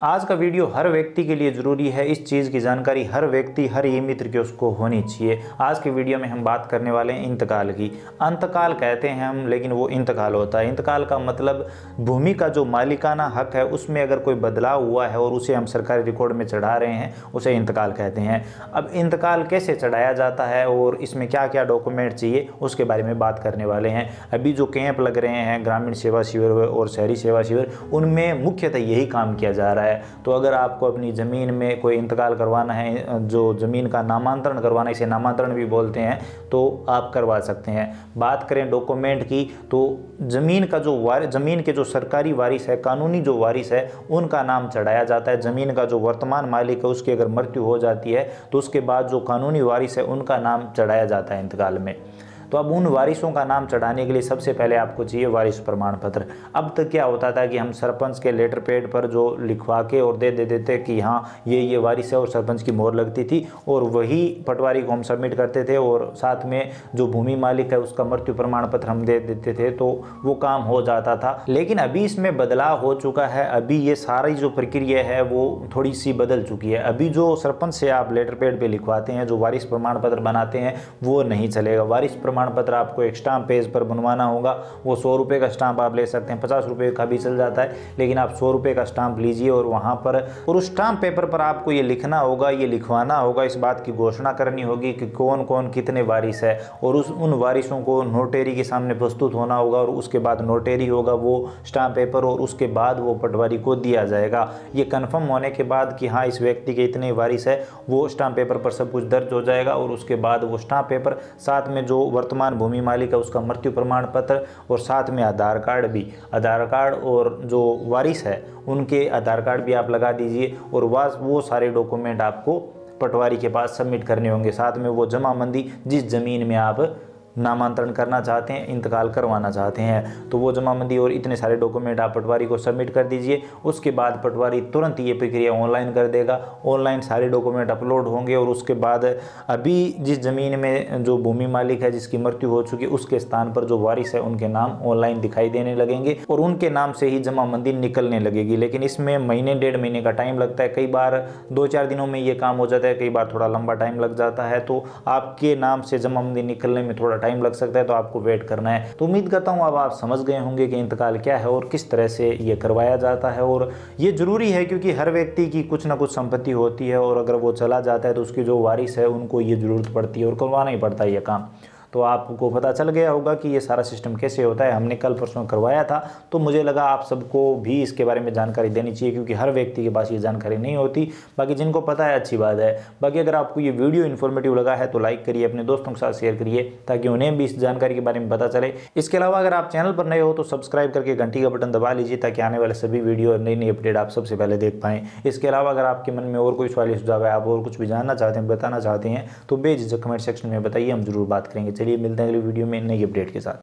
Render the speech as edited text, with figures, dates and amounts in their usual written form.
आज का वीडियो हर व्यक्ति के लिए ज़रूरी है। इस चीज़ की जानकारी हर व्यक्ति, हर ई मित्र की उसको होनी चाहिए। आज के वीडियो में हम बात करने वाले हैं इंतकाल की। अंतकाल कहते हैं हम, लेकिन वो इंतकाल होता है। इंतकाल का मतलब भूमि का जो मालिकाना हक है उसमें अगर कोई बदलाव हुआ है और उसे हम सरकारी रिकॉर्ड में चढ़ा रहे हैं, उसे इंतकाल कहते हैं। अब इंतकाल कैसे चढ़ाया जाता है और इसमें क्या क्या डॉक्यूमेंट चाहिए उसके बारे में बात करने वाले हैं। अभी जो कैंप लग रहे हैं ग्रामीण सेवा शिविर और शहरी सेवा शिविर, उनमें मुख्यतः यही काम किया जा रहा है। तो अगर आपको अपनी ज़मीन में कोई इंतकाल करवाना है, जो ज़मीन का नामांतरण करवाना है, इसे नामांतरण भी बोलते हैं, तो आप करवा सकते हैं। बात करें डॉक्यूमेंट की, तो ज़मीन का जो ज़मीन के जो सरकारी वारिस है, कानूनी जो वारिस है, उनका नाम चढ़ाया जाता है। ज़मीन का जो वर्तमान मालिक है उसकी अगर मृत्यु हो जाती है तो उसके बाद जो कानूनी वारिस है उनका नाम चढ़ाया जाता है इंतकाल में। तो अब उन वारिसों का नाम चढ़ाने के लिए सबसे पहले आपको चाहिए वारिस प्रमाण पत्र। अब तक क्या होता था कि हम सरपंच के लेटर पैड पर जो लिखवा के और दे देते कि हाँ ये वारिस है, और सरपंच की मोहर लगती थी और वही पटवारी को हम सबमिट करते थे, और साथ में जो भूमि मालिक है उसका मृत्यु प्रमाण पत्र हम दे देते थे, तो वो काम हो जाता था। लेकिन अभी इसमें बदलाव हो चुका है। अभी ये सारी जो प्रक्रिया है वो थोड़ी सी बदल चुकी है। अभी जो सरपंच से आप लेटर पैड पे लिखवाते हैं, जो वारिस प्रमाण पत्र बनाते हैं, वो नहीं चलेगा। वारिस प्रमाण पत्र आपको एक स्टाम्प पेज पर बनवाना होगा। वो 100 रुपये का स्टाम्प आप ले सकते हैं, 50 रुपये का भी चल जाता है, लेकिन आप 100 रुपये का स्टाम्प लीजिए और वहाँ पर और उस स्टाम्प पेपर पर आपको ये लिखना होगा, ये लिखवाना होगा, इस बात की घोषणा करनी होगी कि कौन कौन कितने वारिस है, और उन वारिसों को नोटेरी के सामने प्रस्तुत होना होगा, और उसके बाद नोटेरी होगा वो स्टाम्प पेपर, और उसके बाद वो पटवारी को दिया जाएगा। ये कन्फर्म होने के बाद कि हाँ इस व्यक्ति के इतने वारिस है, वो स्टाम्प पेपर पर सब कुछ दर्ज हो जाएगा, और उसके बाद वो स्टाम्प पेपर साथ में जो वर्तमान भूमि मालिक है उसका मृत्यु प्रमाण पत्र, और साथ में आधार कार्ड भी, आधार कार्ड और जो वारिस है उनके आधार कार्ड भी आप लगा दीजिए, और वो सारे डॉक्यूमेंट आपको पटवारी के पास सबमिट करने होंगे। साथ में वो जमाबंदी, जिस ज़मीन में आप नामांतरण करना चाहते हैं, इंतकाल करवाना चाहते हैं, तो वो जमाबंदी और इतने सारे डॉक्यूमेंट आप पटवारी को सबमिट कर दीजिए। उसके बाद पटवारी तुरंत ये प्रक्रिया ऑनलाइन कर देगा। ऑनलाइन सारे डॉक्यूमेंट अपलोड होंगे, और उसके बाद अभी जिस ज़मीन में जो भूमि मालिक है जिसकी मृत्यु हो चुकी है, उसके स्थान पर जो वारिस है उनके नाम ऑनलाइन दिखाई देने लगेंगे, और उनके नाम से ही जमाबंदी निकलने लगेगी। लेकिन इसमें महीने 1.5 महीने का टाइम लगता है। कई बार 2-4 दिनों में ये काम हो जाता है, कई बार थोड़ा लंबा टाइम लग जाता है। तो आपके नाम से जमाबंदी निकलने में थोड़ा टाइम लग सकता है, तो आपको वेट करना है। तो उम्मीद करता हूं अब आप समझ गए होंगे कि इंतकाल क्या है और किस तरह से ये करवाया जाता है। और ये ज़रूरी है क्योंकि हर व्यक्ति की कुछ ना कुछ संपत्ति होती है, और अगर वो चला जाता है तो उसकी जो वारिस है उनको ये ज़रूरत पड़ती है और करवाना ही पड़ता है ये काम। तो आपको पता चल गया होगा कि ये सारा सिस्टम कैसे होता है। हमने कल परसों करवाया था, तो मुझे लगा आप सबको भी इसके बारे में जानकारी देनी चाहिए, क्योंकि हर व्यक्ति के पास ये जानकारी नहीं होती। बाकी जिनको पता है अच्छी बात है। बाकी अगर आपको ये वीडियो इन्फॉर्मेटिव लगा है तो लाइक करिए, अपने दोस्तों के साथ शेयर करिए, ताकि उन्हें भी इस जानकारी के बारे में पता चले। इसके अलावा अगर आप चैनल पर नए हो तो सब्सक्राइब करके घंटी का बटन दबा लीजिए, ताकि आने वाले सभी वीडियो और नई नई अपडेट आप सबसे पहले देख पाएँ। इसके अलावा अगर आपके मन में और कोई सवाल सुझाव है, आप और कुछ भी जानना चाहते हैं, बताना चाहते हैं, तो बेझिझक कमेंट सेक्शन में बताइए, हम जरूर बात करेंगे। चलिए मिलते हैं अगली वीडियो में नई अपडेट के साथ।